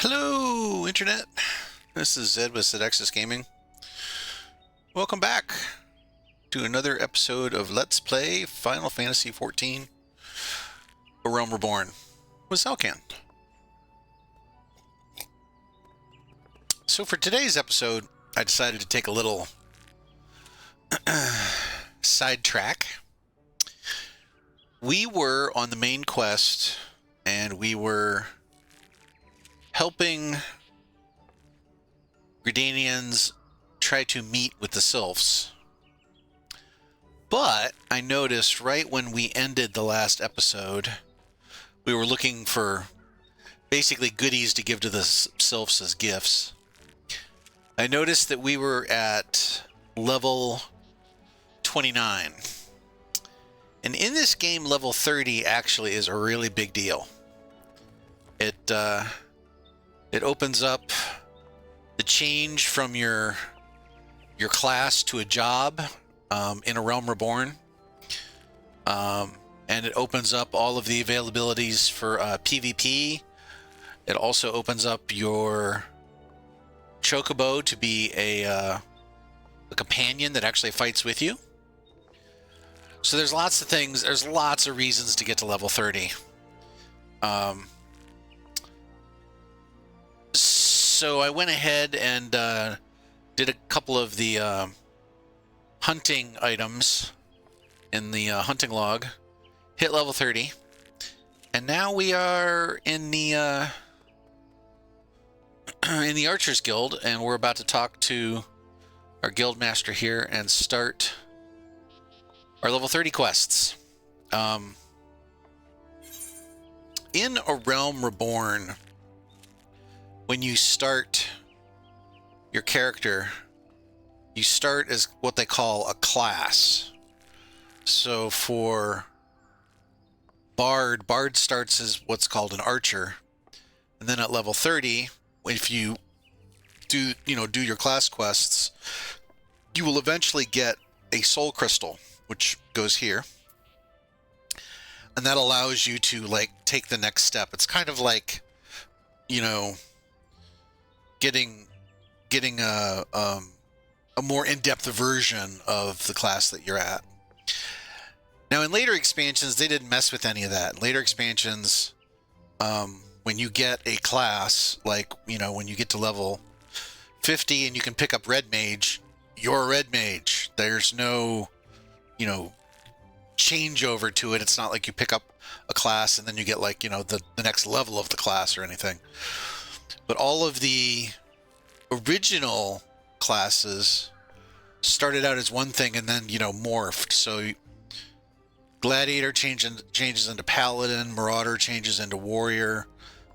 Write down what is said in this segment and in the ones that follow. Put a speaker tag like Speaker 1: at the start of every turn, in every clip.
Speaker 1: Hello, Internet. This is Zed with Zedexis Gaming. Welcome back to another episode of Let's Play Final Fantasy XIV: A Realm Reborn with Zelkan. So for today's episode, I decided to take a little sidetrack. We were on the main quest, and we were helping Gridanians try to meet with the Sylphs. But I noticed right when we ended the last episode, we were looking for basically goodies to give to the Sylphs as gifts. I noticed that we were at level 29. And in this game, level 30 actually is a really big deal. It opens up the change from your class to a job in A Realm Reborn. And it opens up all of the availabilities for PvP. It also opens up your Chocobo to be a companion that actually fights with you. So there's lots of things, there's lots of reasons to get to level 30. So I went ahead and did a couple of the hunting items in the hunting log, hit level 30, and now we are in the Archers Guild, and we're about to talk to our guild master here and start our level 30 quests. In A Realm Reborn, when you start your character, you start as what they call a class. So for Bard starts as what's called an archer. And then at level 30, if you do your class quests, you will eventually get a soul crystal, which goes here. And that allows you to take the next step. It's kind of like, getting a more in-depth version of the class that you're at. Now, in later expansions, they didn't mess with any of that. In later expansions, when you get a class, when you get to level 50 and you can pick up Red Mage, you're a Red Mage. There's no, changeover to it. It's not like you pick up a class and then you get the next level of the class or anything. But all of the original classes started out as one thing and then, morphed. So Gladiator changes into Paladin, Marauder changes into Warrior,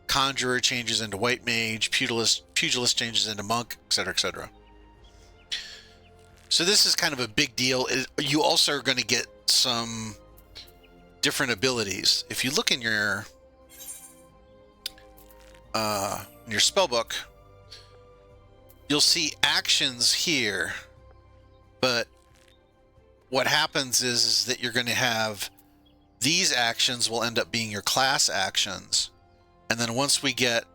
Speaker 1: Conjurer changes into White Mage, Pugilist changes into Monk, etc., etc. So this is kind of a big deal. You also are going to get some different abilities. If you look in your spell book, you'll see actions here, but what happens is that you're going to have these actions will end up being your class actions, and then once we get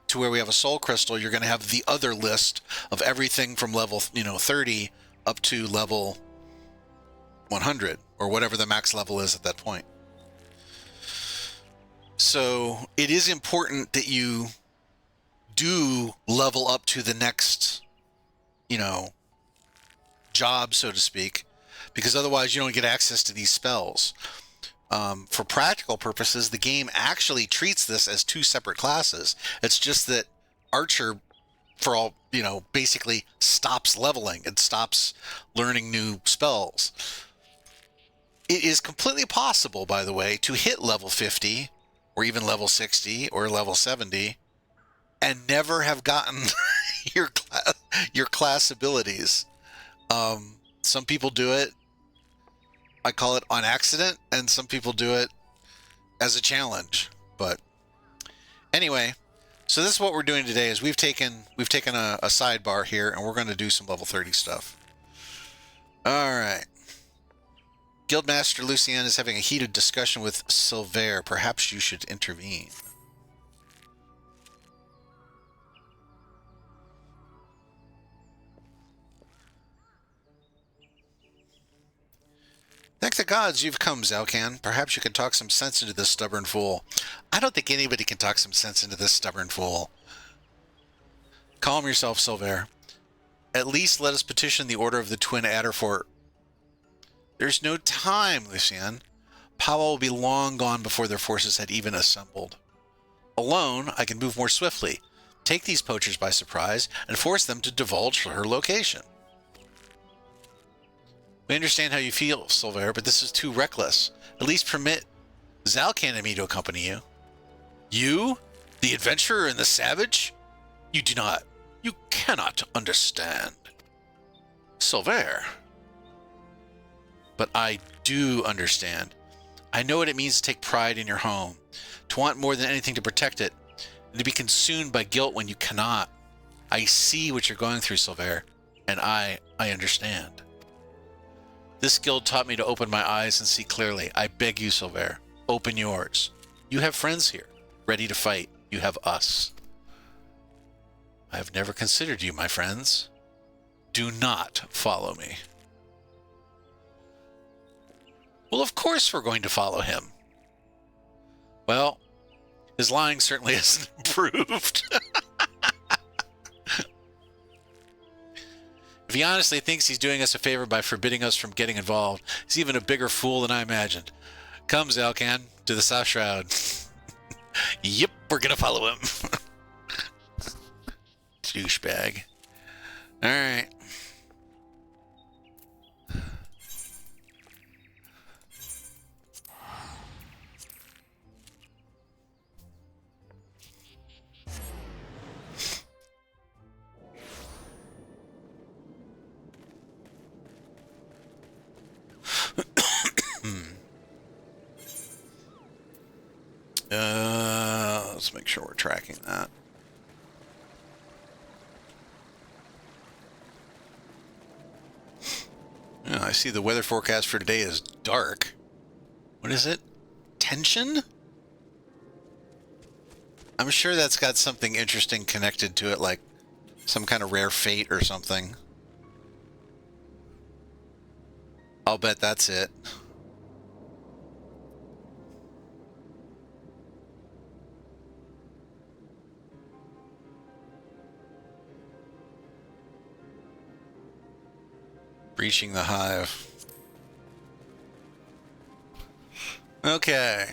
Speaker 1: to where we have a soul crystal, you're going to have the other list of everything from level 30 up to level 100 or whatever the max level is at that point. So it is important that you do level up to the next, job, so to speak, because otherwise you don't get access to these spells. For practical purposes, the game actually treats this as two separate classes. It's just that Archer, for all, basically stops leveling. It stops learning new spells. It is completely possible, by the way, to hit level 50 or even level 60 or level 70 and never have gotten your class abilities. Some people do it, I call it on accident, and some people do it as a challenge. But anyway, so this is what we're doing today is we've taken a sidebar here and we're going to do some level 30 stuff. All right. Guildmaster Luciane is having a heated discussion with Silvairre. Perhaps you should intervene. Thank the gods you've come, Zalcan. Perhaps you can talk some sense into this stubborn fool. I don't think anybody can talk some sense into this stubborn fool. Calm yourself, Silvairre. At least let us petition the Order of the Twin Adderfort. There's no time, Luciane. Pawah will be long gone before their forces had even assembled. Alone, I can move more swiftly, take these poachers by surprise, and force them to divulge her location. We understand how you feel, Silvairre, but this is too reckless. At least permit Zalcan and me to accompany you. You? The adventurer and the savage? You do not. You cannot understand. Silvairre. But I do understand. I know what it means to take pride in your home, to want more than anything to protect it, and to be consumed by guilt when you cannot. I see what you're going through, Silvairre, and I understand. This guild taught me to open my eyes and see clearly. I beg you, Silvairre, open yours. You have friends here, ready to fight. You have us. I have never considered you, my friends. Do not follow me. Well, of course we're going to follow him. Well, his lying certainly hasn't improved. If he honestly thinks he's doing us a favor by forbidding us from getting involved, he's even a bigger fool than I imagined. Come, Zalcan, to the South Shroud. Yep, we're gonna follow him. Douchebag. All right. Let's make sure we're tracking that. Yeah, I see the weather forecast for today is dark. What is it? Tension? I'm sure that's got something interesting connected to it, like some kind of rare fate or something. I'll bet that's it. Breaching the hive. Okay.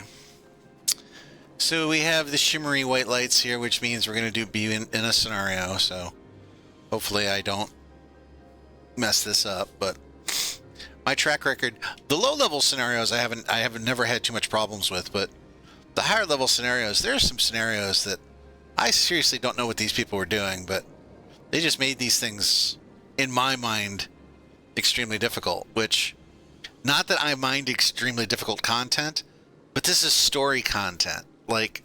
Speaker 1: So we have the shimmery white lights here, which means we're going to be in a scenario, so hopefully I don't mess this up, but my track record, the low-level scenarios I have never had too much problems with, but the higher-level scenarios, there are some scenarios that I seriously don't know what these people were doing, but they just made these things, in my mind, extremely difficult, which, not that I mind extremely difficult content, but this is story content. Like,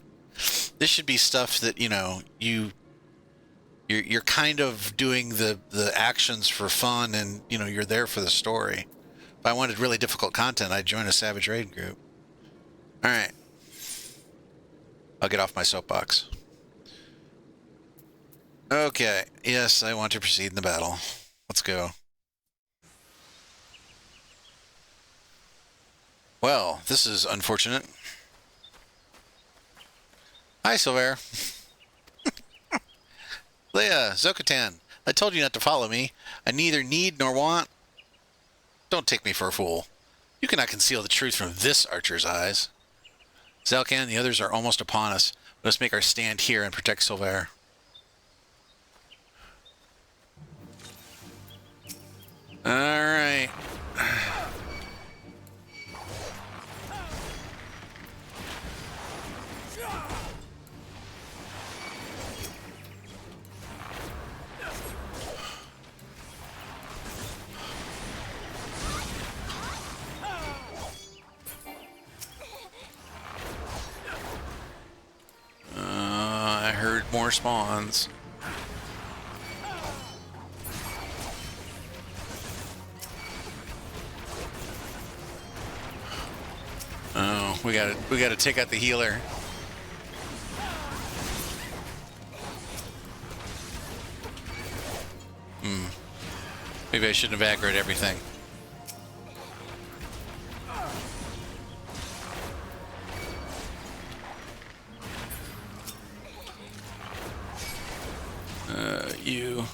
Speaker 1: this should be stuff that, you know, you're kind of doing the actions for fun, and, you know, you're there for the story. If I wanted really difficult content, I'd join a Savage Raid group. Alright. I'll get off my soapbox. Okay. Yes, I want to proceed in the battle. Let's go. Well, this is unfortunate. Hi, Silvairre. Leia, Zokatan, I told you not to follow me. I neither need nor want. Don't take me for a fool. You cannot conceal the truth from this archer's eyes. Zalcan, the others are almost upon us. Let us make our stand here and protect Silvairre. All right. I heard more spawns. Oh, we gotta take out the healer. Maybe I shouldn't have aggroed everything. you.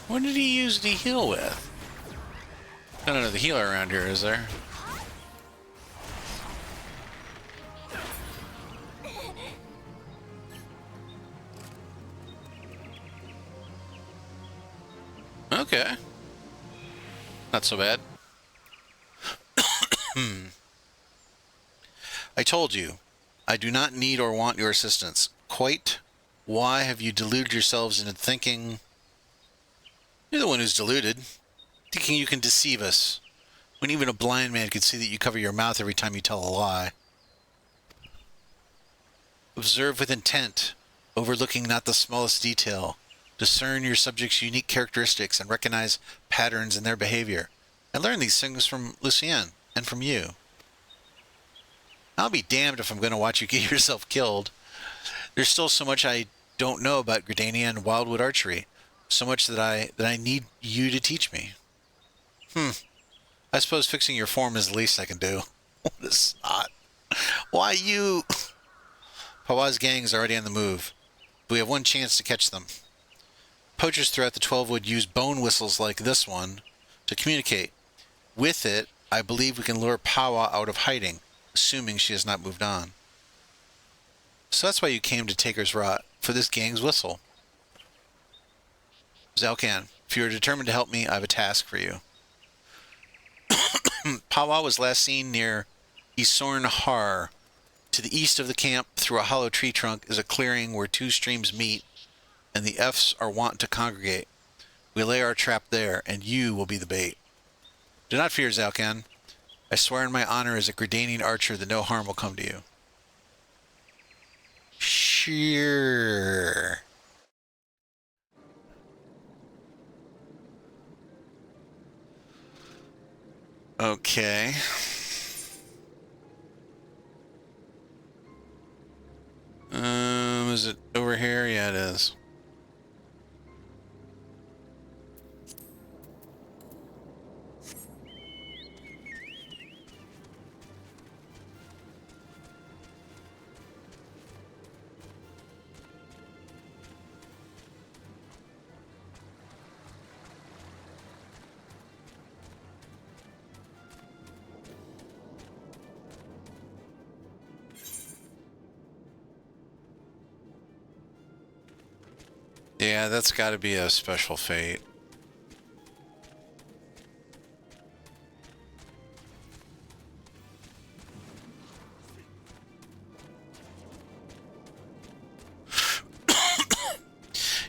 Speaker 1: What did he use to heal with? Got another healer around here, is there? Okay. Not so bad. I told you, I do not need or want your assistance. Quite why have you deluded yourselves into thinking... You're the one who's deluded, thinking you can deceive us, when even a blind man could see that you cover your mouth every time you tell a lie. Observe with intent, overlooking not the smallest detail. Discern your subject's unique characteristics and recognize patterns in their behavior. And learn these things from Luciane and from you. I'll be damned if I'm going to watch you get yourself killed. There's still so much I don't know about Gridania and Wildwood archery. So much that I need you to teach me. I suppose fixing your form is the least I can do. What a snot. Why you... Pawah's gang is already on the move. We have one chance to catch them. Poachers throughout the 12 would use bone whistles like this one to communicate. With it, I believe we can lure Pawah out of hiding, assuming she has not moved on. So that's why you came to Taker's Rot, for this gang's whistle. Zelkan, if you are determined to help me, I have a task for you. Pawah was last seen near Isorn Har. To the east of the camp, through a hollow tree trunk, is a clearing where two streams meet, and the Fs are wont to congregate. We lay our trap there, and you will be the bait. Do not fear, Zelkan. I swear in my honor as a Gridanian archer that no harm will come to you. Sure. Okay. Is it over here? Yeah, it is. Yeah, that's got to be a special fate.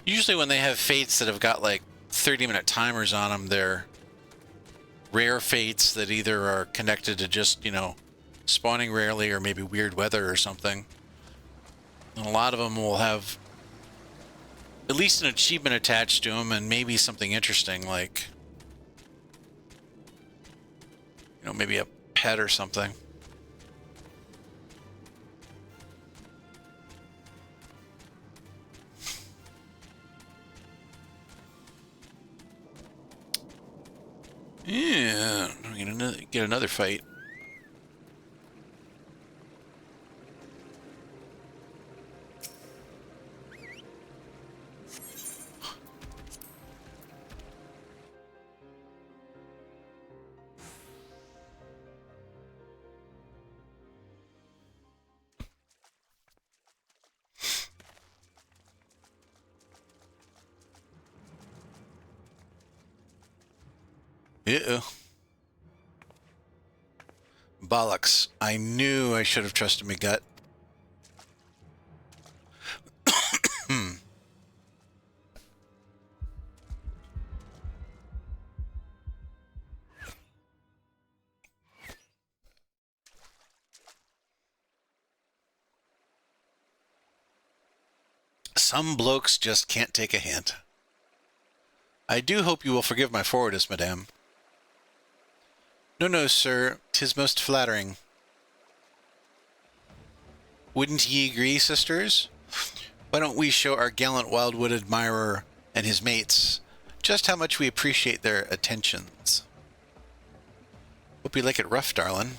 Speaker 1: Usually when they have fates that have got like 30-minute timers on them, they're rare fates that either are connected to just, you know, spawning rarely or maybe weird weather or something. And a lot of them will have at least an achievement attached to them and maybe something interesting like, you know, maybe a pet or something. Yeah, I'm gonna get another fight. Uh-oh. Bollocks. I knew I should have trusted my gut. Some blokes just can't take a hint. I do hope you will forgive my forwardness, madame. No, no, sir. 'Tis most flattering. Wouldn't ye agree, sisters? Why don't we show our gallant wildwood admirer and his mates just how much we appreciate their attentions? Hope you like it rough, darling.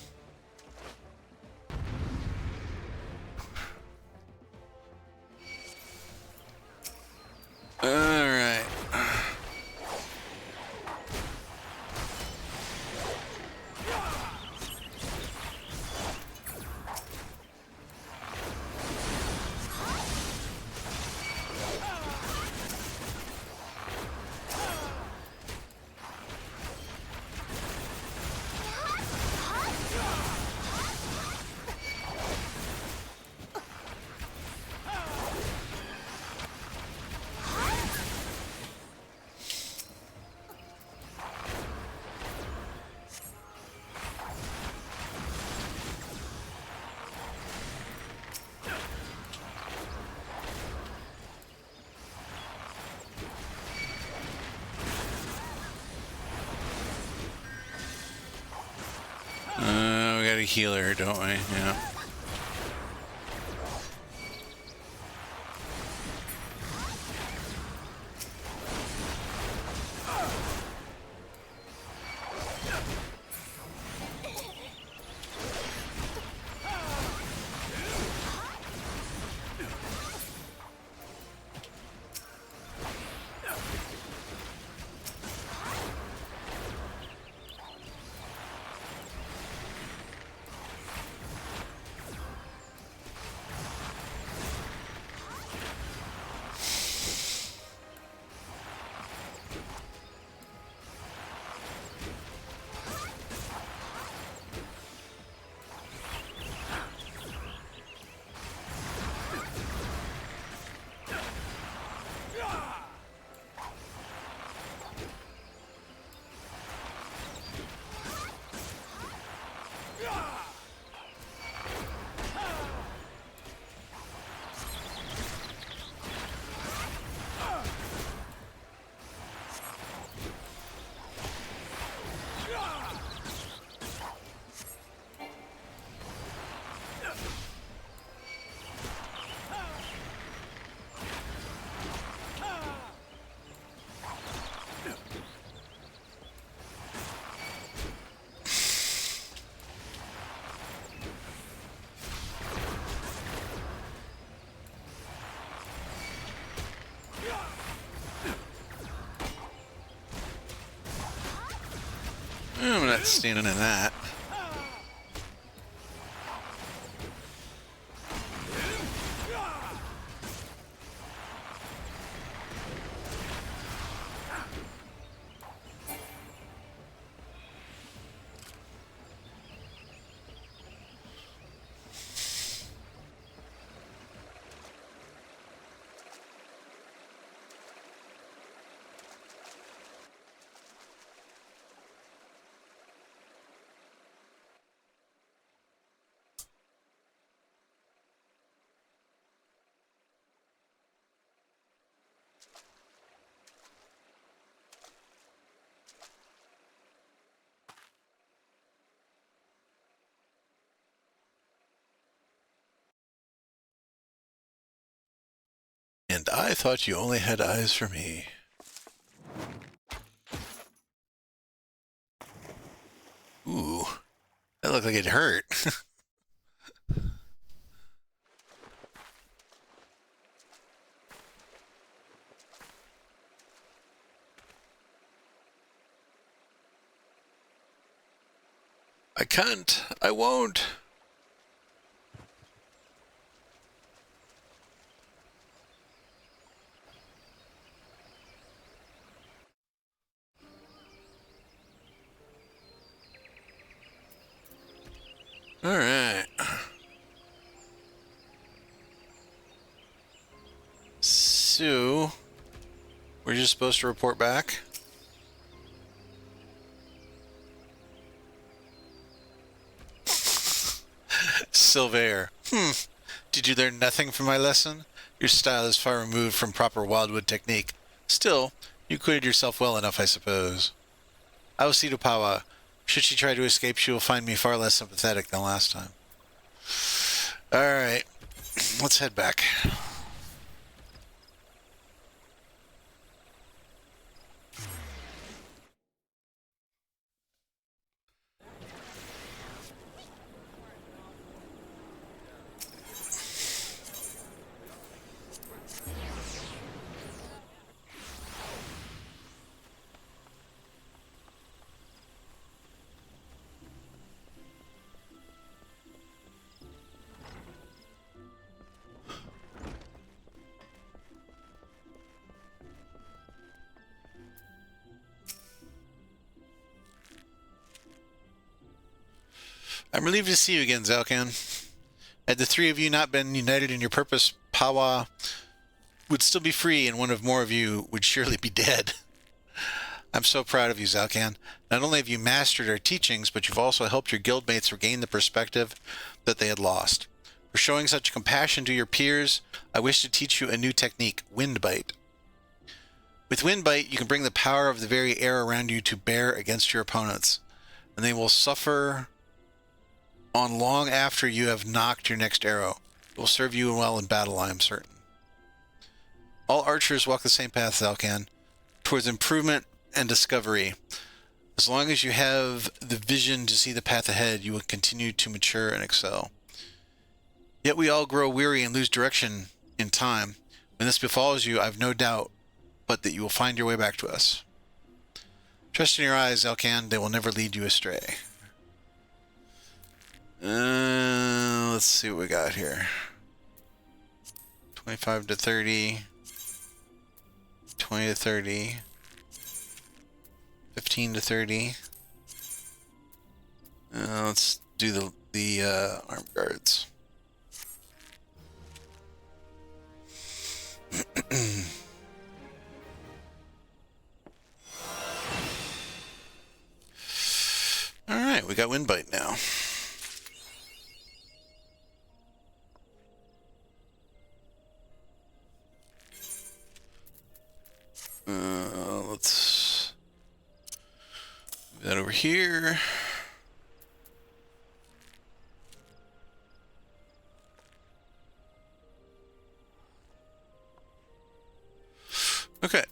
Speaker 1: Alright. We got a healer, don't we? Yeah. I'm not standing in that. And I thought you only had eyes for me. Ooh, that looked like it hurt. I can't. I won't. All right. So, we're just supposed to report back? Silvairre. Did you learn nothing from my lesson? Your style is far removed from proper wildwood technique. Still, you acquitted yourself well enough, I suppose. I will see to Pawah. Should she try to escape, she will find me far less sympathetic than last time. Alright, let's head back. I'm relieved to see you again, Zalcan. Had the three of you not been united in your purpose, Pawah would still be free and one of more of you would surely be dead. I'm so proud of you, Zalcan. Not only have you mastered our teachings, but you've also helped your guildmates regain the perspective that they had lost. For showing such compassion to your peers, I wish to teach you a new technique, Wind Bite. With Wind Bite, you can bring the power of the very air around you to bear against your opponents, and they will suffer on long after you have knocked your next arrow. It will serve you well in battle, I am certain. All archers walk the same path, Zalcan, towards improvement and discovery. As long as you have the vision to see the path ahead, you will continue to mature and excel. Yet we all grow weary and lose direction in time. When this befalls you, I have no doubt but that you will find your way back to us. Trust in your eyes, Zalcan, they will never lead you astray. Let's see what we got here. 25 to 30. 20 to 30. 15 to 30. Let's do the armed guards. Alright, we got Wind Bite now. Let's move that over here. Okay.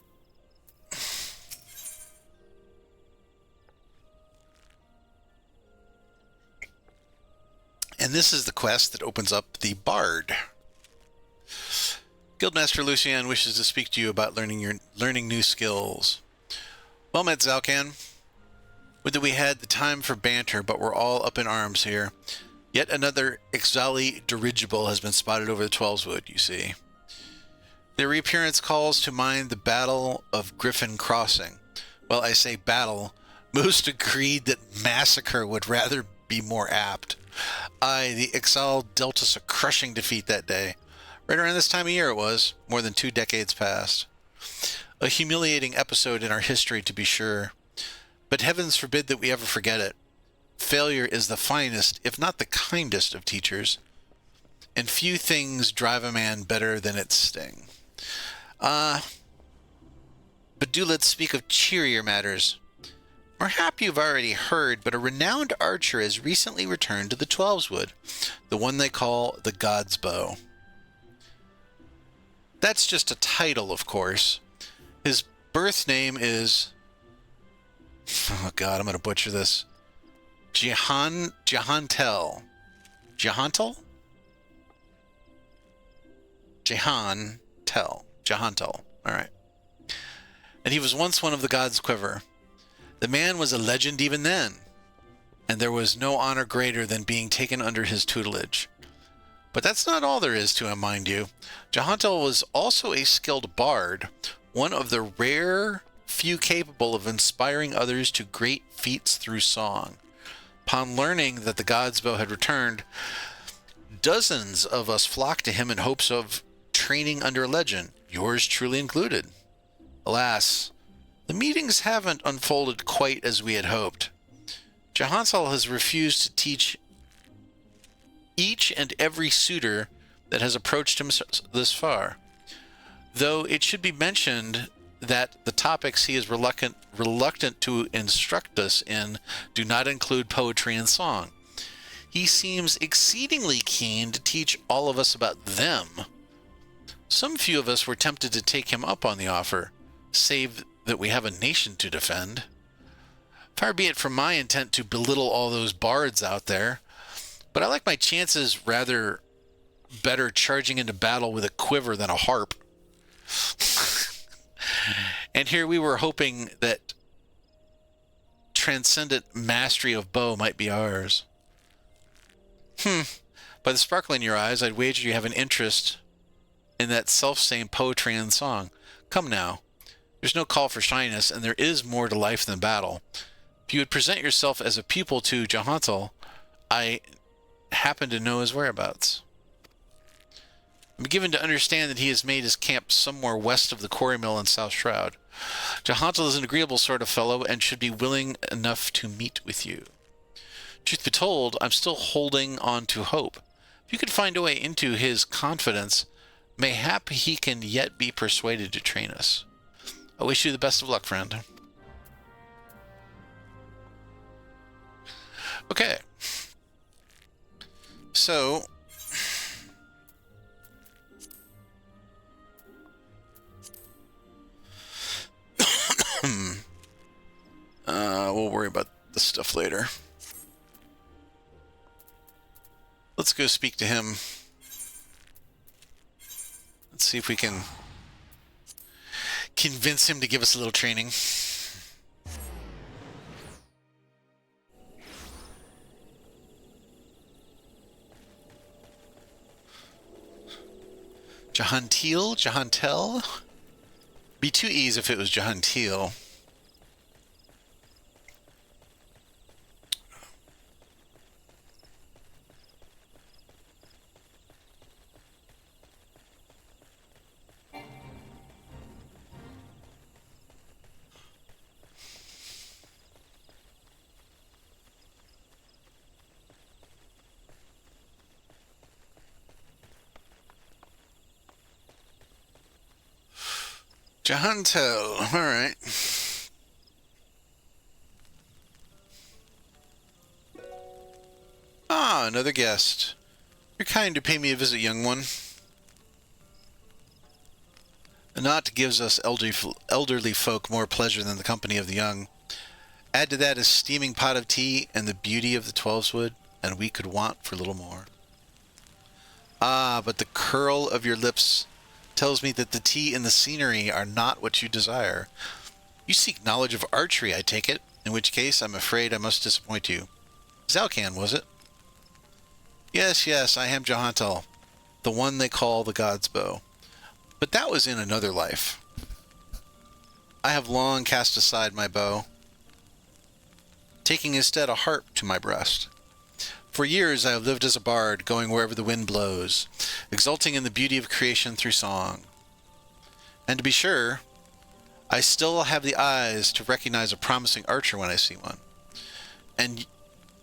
Speaker 1: And this is the quest that opens up the Bard. Guildmaster Luciane wishes to speak to you about learning new skills. Well met, Zalcan. Would that we had the time for banter, but we're all up in arms here. Yet another Ixali dirigible has been spotted over the Twelveswood, you see. Their reappearance calls to mind the Battle of Griffin Crossing. Well, I say battle. Most agreed that massacre would rather be more apt. Aye, the Ixal dealt us a crushing defeat that day. Right around this time of year it was, more than 2 decades past. A humiliating episode in our history, to be sure. But heavens forbid that we ever forget it. Failure is the finest, if not the kindest, of teachers. And few things drive a man better than its sting. But do let's speak of cheerier matters. Perhaps you've already heard, but a renowned archer has recently returned to the Twelveswood, the one they call the God's Bow. That's just a title, of course. His birth name is... Oh god, I'm going to butcher this. Jehantel. Jehantel? Jehantel. Alright. And he was once one of the gods' quiver. The man was a legend even then, and there was no honor greater than being taken under his tutelage. But that's not all there is to him, mind you. Jehantel was also a skilled bard, one of the rare few capable of inspiring others to great feats through song. Upon learning that the God's Bow had returned, dozens of us flocked to him in hopes of training under a legend, yours truly included. Alas, the meetings haven't unfolded quite as we had hoped. Jehantel has refused to teach each and every suitor that has approached him this far. Though it should be mentioned that the topics he is reluctant to instruct us in do not include poetry and song. He seems exceedingly keen to teach all of us about them. Some few of us were tempted to take him up on the offer, save that we have a nation to defend. Far be it from my intent to belittle all those bards out there, but I like my chances rather better charging into battle with a quiver than a harp. And here we were hoping that transcendent mastery of bow might be ours. By the sparkle in your eyes, I'd wager you have an interest in that self-same poetry and song. Come now. There's no call for shyness, and there is more to life than battle. If you would present yourself as a pupil to Jehantel, I happen to know his whereabouts. I'm given to understand that he has made his camp somewhere west of the quarry mill in South Shroud. Jehantel is an agreeable sort of fellow and should be willing enough to meet with you. Truth be told, I'm still holding on to hope. If you could find a way into his confidence, mayhap he can yet be persuaded to train us. I wish you the best of luck, friend. Okay. So... we'll worry about this stuff later. Let's go speak to him. Let's see if we can convince him to give us a little training. Jehantel? Be two E's if it was Jehantel. Jehantel, alright. Ah, another guest. You're kind to pay me a visit, young one. A knot gives us elderly folk more pleasure than the company of the young. Add to that a steaming pot of tea and the beauty of the 12's and we could want for little more. Ah, but the curl of your lips tells me that the tea and the scenery are not what you desire. You seek knowledge of archery, I take it, in which case I'm afraid I must disappoint you. Zalcan, was it? Yes, I am Jehantel, the one they call the God's Bow. But that was in another life. I have long cast aside my bow, taking instead a harp to my breast. For years I have lived as a bard, going wherever the wind blows, exulting in the beauty of creation through song. And to be sure, I still have the eyes to recognize a promising archer when I see one. And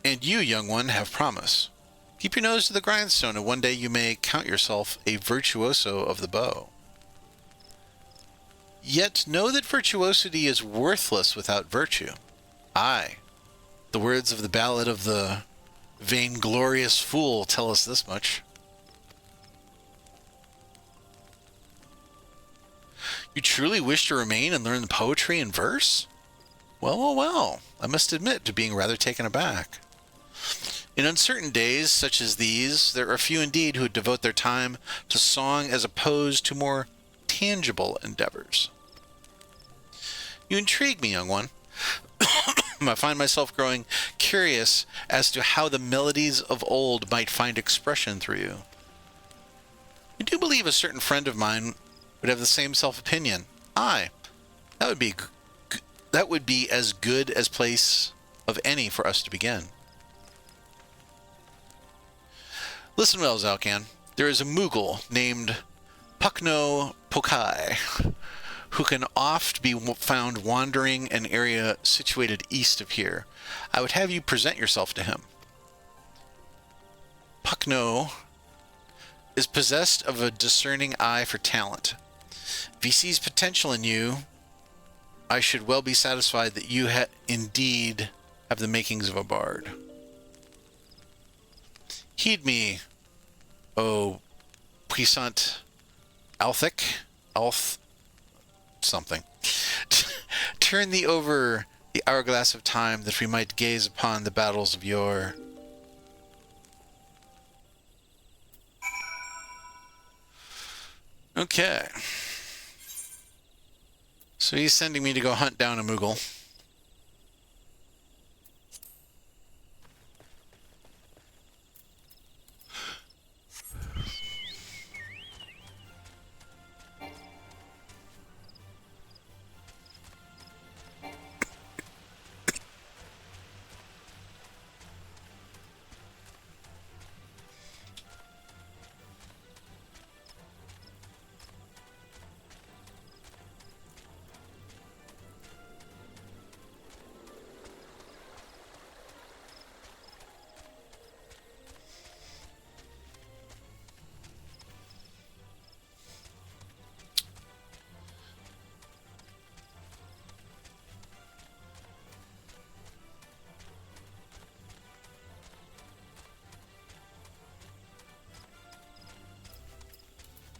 Speaker 1: you, young one, have promise. Keep your nose to the grindstone, and one day you may count yourself a virtuoso of the bow. Yet know that virtuosity is worthless without virtue. Aye, the words of the ballad of the vainglorious fool tell us this much. You truly wish to remain and learn poetry and verse? Well, I must admit to being rather taken aback. In uncertain days such as these, there are few indeed who devote their time to song as opposed to more tangible endeavors. You intrigue me, young one. I find myself growing curious as to how the melodies of old might find expression through you. I do believe a certain friend of mine would have the same self-opinion. Aye, that would be as good as place of any for us to begin. Listen well, Zalcan. There is a Moogle named Pawah, who can oft be found wandering an area situated east of here. I would have you present yourself to him. Pawah is possessed of a discerning eye for talent. If he sees potential in you, I should well be satisfied that you indeed have the makings of a bard. Heed me, O puissant Alth something. Turn thee over the hourglass of time that we might gaze upon the battles of yore. Okay. So he's sending me to go hunt down a Moogle.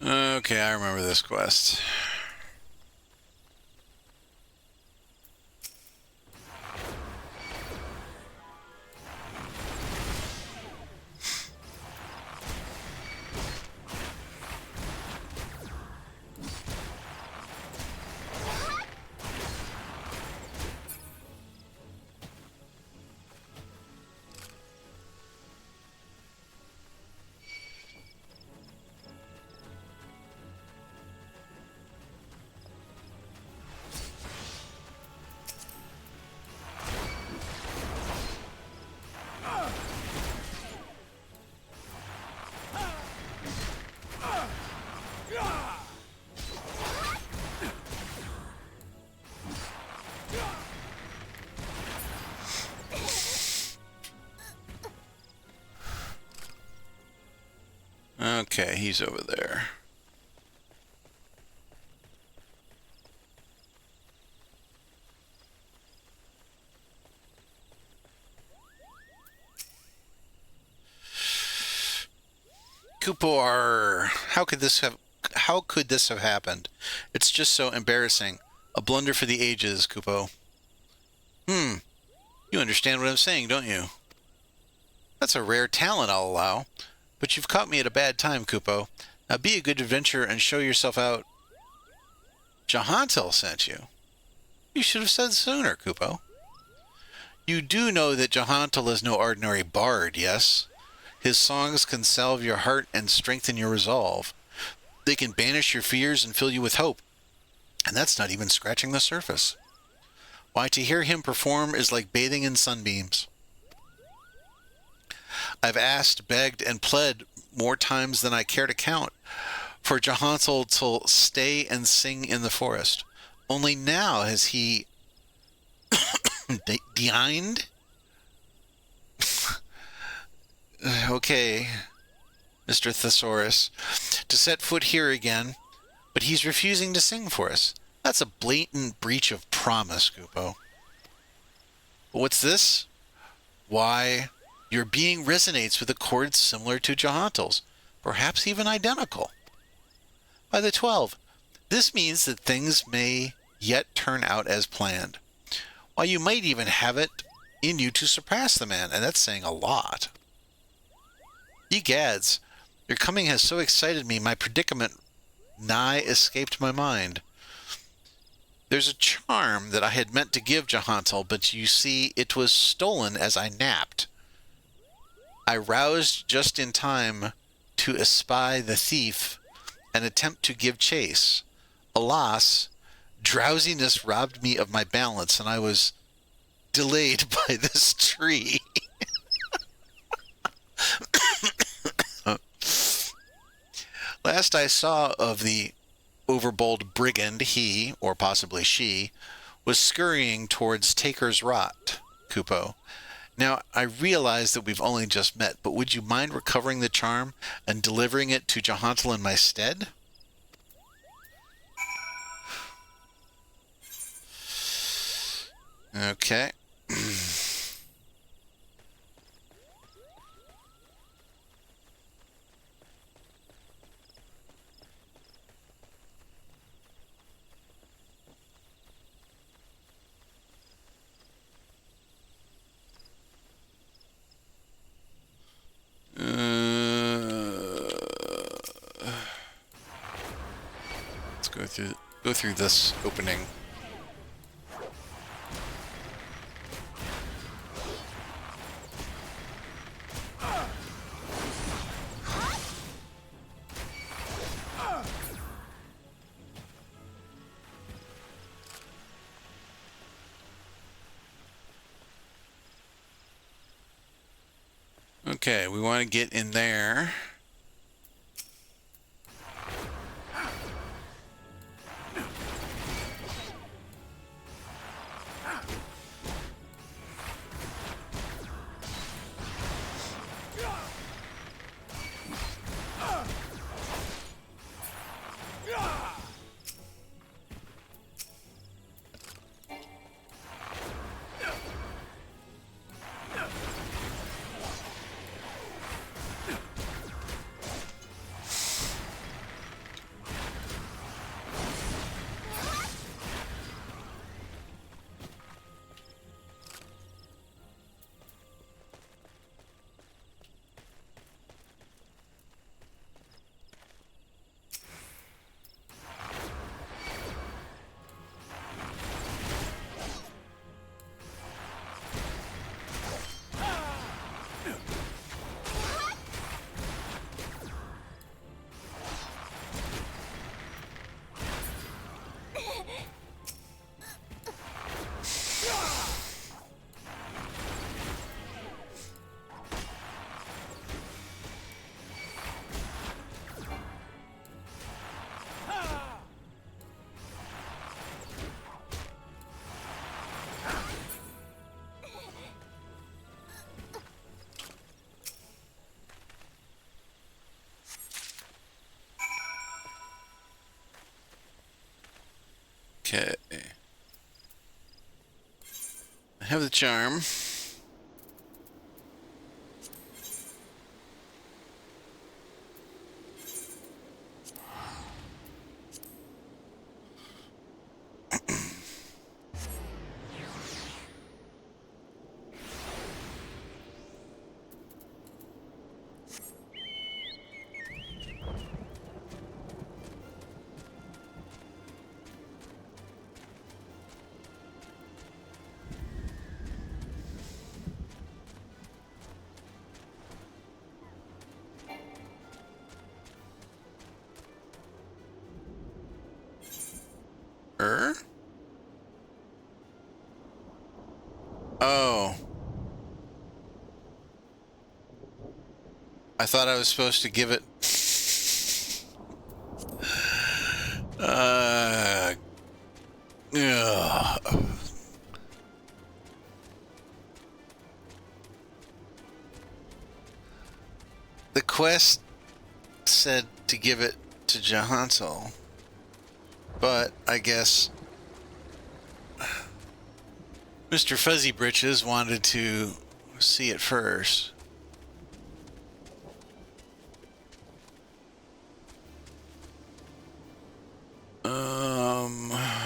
Speaker 1: Okay, I remember this quest. Okay, he's over there. Kupor, how could this have happened? It's just so embarrassing. A blunder for the ages, Kupo. You understand what I'm saying, don't you? That's a rare talent, I'll allow. But you've caught me at a bad time, Kupo. Now be a good adventurer and show yourself out. Jehantel sent you. You should have said sooner, Kupo. You do know that Jehantel is no ordinary bard, yes? His songs can salve your heart and strengthen your resolve. They can banish your fears and fill you with hope. And that's not even scratching the surface. Why, to hear him perform is like bathing in sunbeams. I've asked, begged, and pled more times than I care to count for Jehantel to stay and sing in the forest. Only now has he deigned? Okay, Mr. Thesaurus, to set foot here again, but he's refusing to sing for us. That's a blatant breach of promise, Kupo. But what's this? Why, your being resonates with a chord similar to Jehantel's, perhaps even identical. By the 12, this means that things may yet turn out as planned. Why, you might even have it in you to surpass the man, and that's saying a lot. Ye gads, your coming has so excited me, my predicament nigh escaped my mind. There's a charm that I had meant to give Jehantel, but you see, it was stolen as I napped. I roused just in time to espy the thief and attempt to give chase. Alas, drowsiness robbed me of my balance, and I was delayed by this tree. Last I saw of the overbold brigand, he, or possibly she, was scurrying towards Taker's Rot, Kupo. Now, I realize that we've only just met, but would you mind recovering the charm and delivering it to Jehantel in my stead? Okay. Let's go through this opening. Okay, we want to get in there. Okay. I have the charm. Oh. I thought I was supposed to give it... Ugh. The quest said to give it to Jehantel, but I guess Mr. Fuzzy Britches wanted to see it first.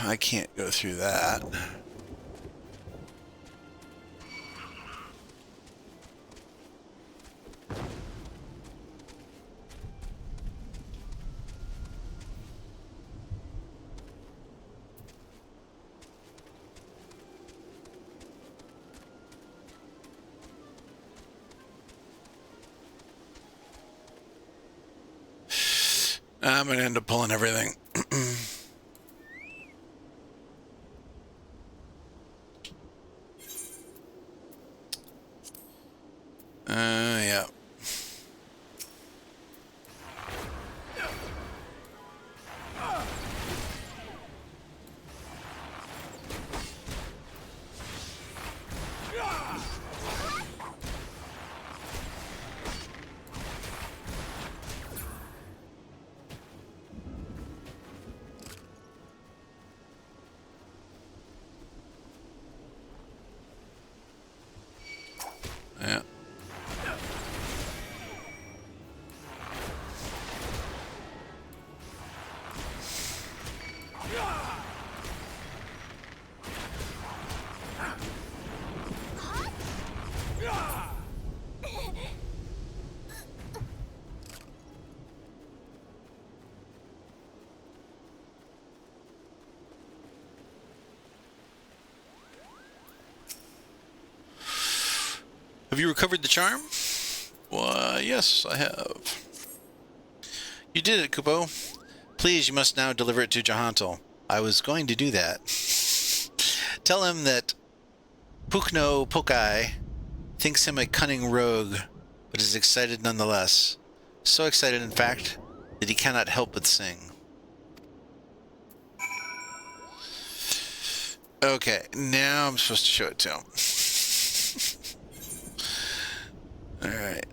Speaker 1: I can't go through that. I'm gonna end up pulling everything. Yeah. Have you recovered the charm? Why, yes, I have. You did it, Kupo. Please, you must now deliver it to Jehantel. I was going to do that. Tell him that Pukno Pokai thinks him a cunning rogue, but is excited nonetheless. So excited, in fact, that he cannot help but sing. Okay, now I'm supposed to show it to him. Alright.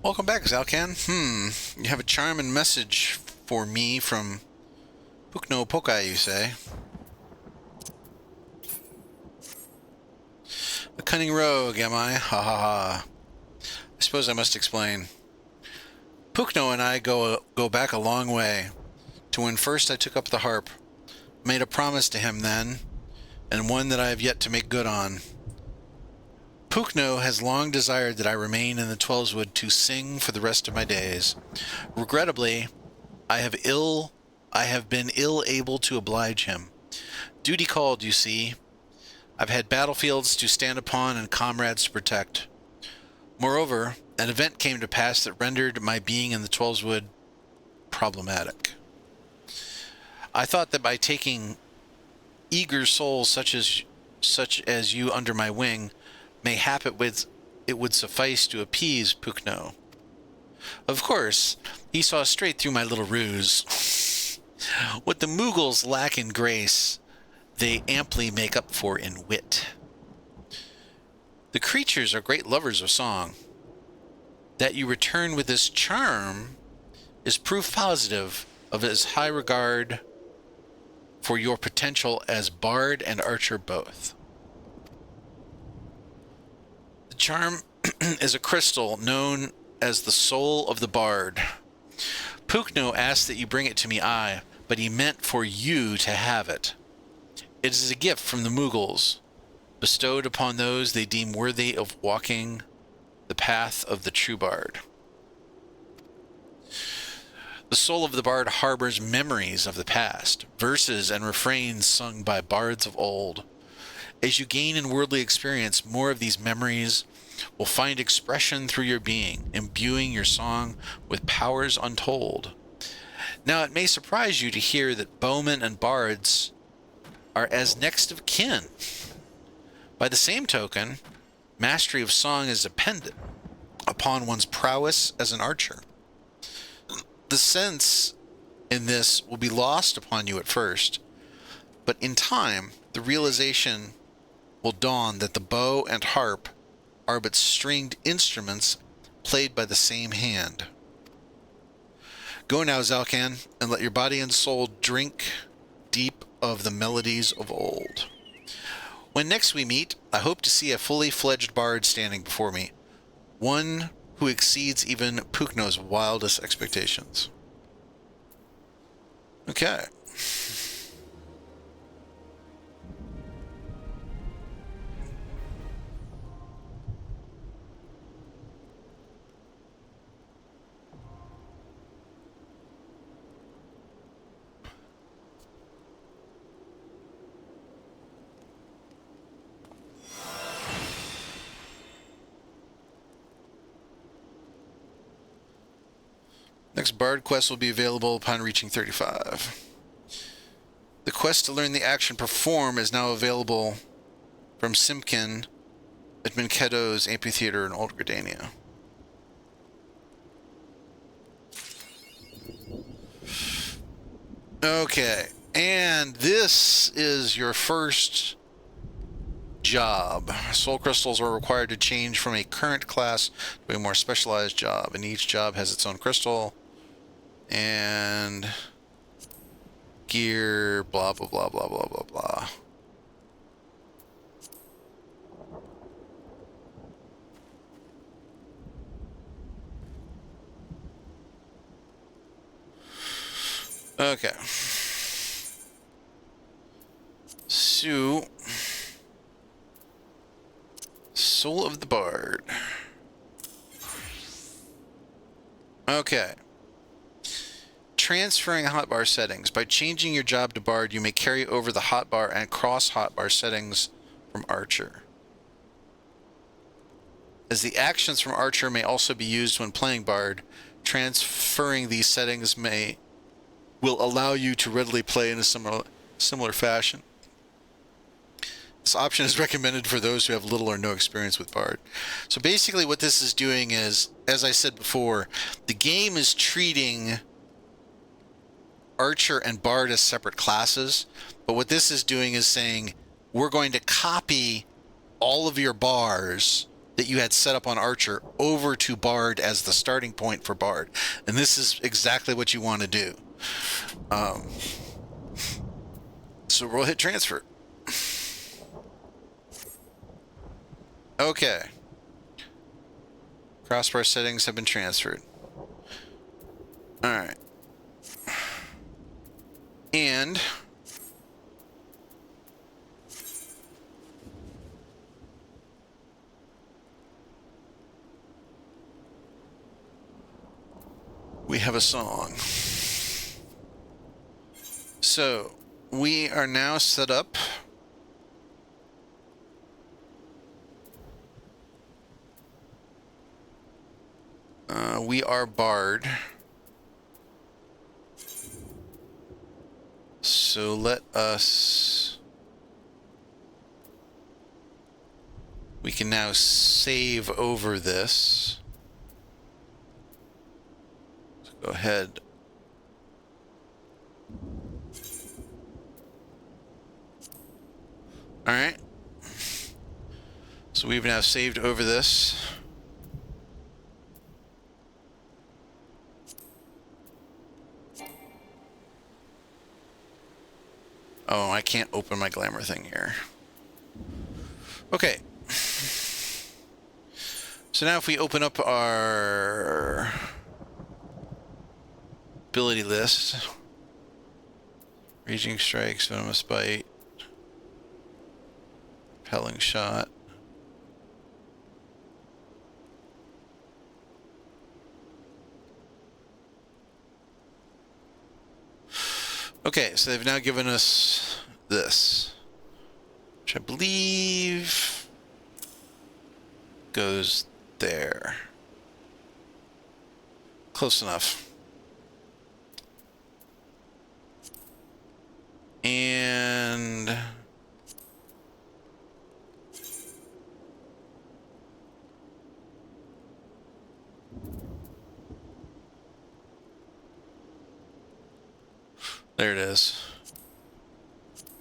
Speaker 1: Welcome back, Zalcan. You have a charming message for me from Pukno Pokai, you say? A cunning rogue, am I? Ha ha ha. I suppose I must explain. Pukno and I go back a long way, to when first I took up the harp. Made a promise to him then, and one that I have yet to make good on. Pukno has long desired that I remain in the Twelveswood to sing for the rest of my days. Regrettably, I have been ill able to oblige him. Duty called, you see. I've had battlefields to stand upon and comrades to protect. Moreover, an event came to pass that rendered my being in the Twelveswood problematic. I thought that by taking eager souls such as you under my wing, mayhap it would suffice to appease Pukno. Of course, he saw straight through my little ruse. What the Moogles lack in grace, they amply make up for in wit. The creatures are great lovers of song. That you return with this charm is proof positive of his high regard for your potential as bard and archer both. The charm is a crystal known as the soul of the bard. Pukno asked that you bring it to me, but he meant for you to have it. It is a gift from the Moogles, bestowed upon those they deem worthy of walking the path of the true bard. The soul of the bard harbors memories of the past, verses and refrains sung by bards of old. As you gain in worldly experience, more of these memories will find expression through your being, imbuing your song with powers untold. Now, it may surprise you to hear that bowmen and bards are as next of kin. By the same token, mastery of song is dependent upon one's prowess as an archer. The sense in this will be lost upon you at first, but in time, the realization will dawn that the bow and harp are but stringed instruments played by the same hand. Go now, Zalcan, and let your body and soul drink deep of the melodies of old. When next we meet, I hope to see a fully fledged bard standing before me, one who exceeds even Pukno's wildest expectations. Okay. Next Bard quest will be available upon reaching 35. The quest to learn the action Perform is now available from Simpkin at Minkedo's Amphitheater in Old Gridania. Okay, and this is your first job. Soul crystals are required to change from a current class to a more specialized job, and each job has its own crystal and gear, blah, blah, blah, blah, blah, blah, blah. Okay. So, Soul of the Bard. Okay. Transferring hotbar settings. By changing your job to Bard, you may carry over the hotbar and cross hotbar settings from Archer. As the actions from Archer may also be used when playing Bard, transferring these settings will allow you to readily play in a similar fashion. This option is recommended for those who have little or no experience with Bard. So basically what this is doing is, as I said before, the game is treating Archer and Bard as separate classes, but what this is doing is saying, we're going to copy all of your bars that you had set up on Archer over to Bard as the starting point for Bard. And this is exactly what you want to do. So we'll hit transfer. Okay. Crossbar settings have been transferred. Alright. And we have a song. So we are now set up. We are Bard. So let us... We can now save over this. So go ahead. Alright. So we've now saved over this. Oh, I can't open my glamour thing here. Okay. So now if we open up our ability list, Raging Strikes, Venomous Bite, Repelling Shot. Okay, so they've now given us this, which I believe goes there. Close enough. And there it is.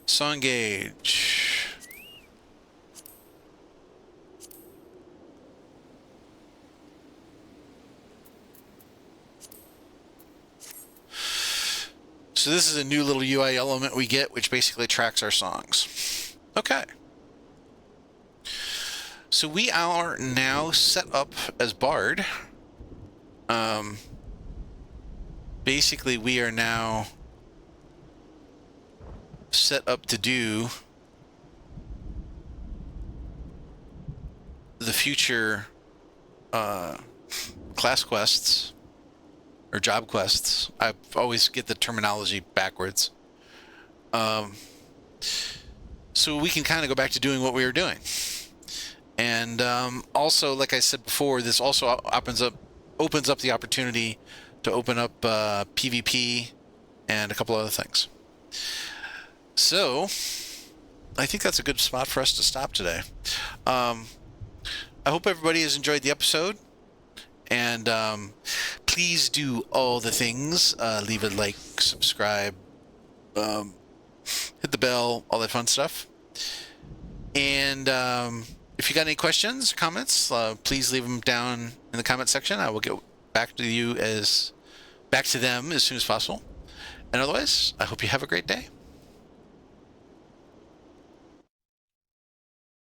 Speaker 1: Song gauge. So this is a new little UI element we get, which basically tracks our songs. Okay. So we are now set up as Bard. Basically, we are now set up to do the future class quests or job quests. I always get the terminology backwards. So we can kind of go back to doing what we were doing. And also, like I said before, this also opens up the opportunity to open up PvP and a couple other things. So, I think that's a good spot for us to stop today. I hope everybody has enjoyed the episode. And please do all the things. Leave a like, subscribe, hit the bell, all that fun stuff. And if you got any questions or comments, please leave them down in the comment section. I will get back to them as soon as possible. And otherwise, I hope you have a great day.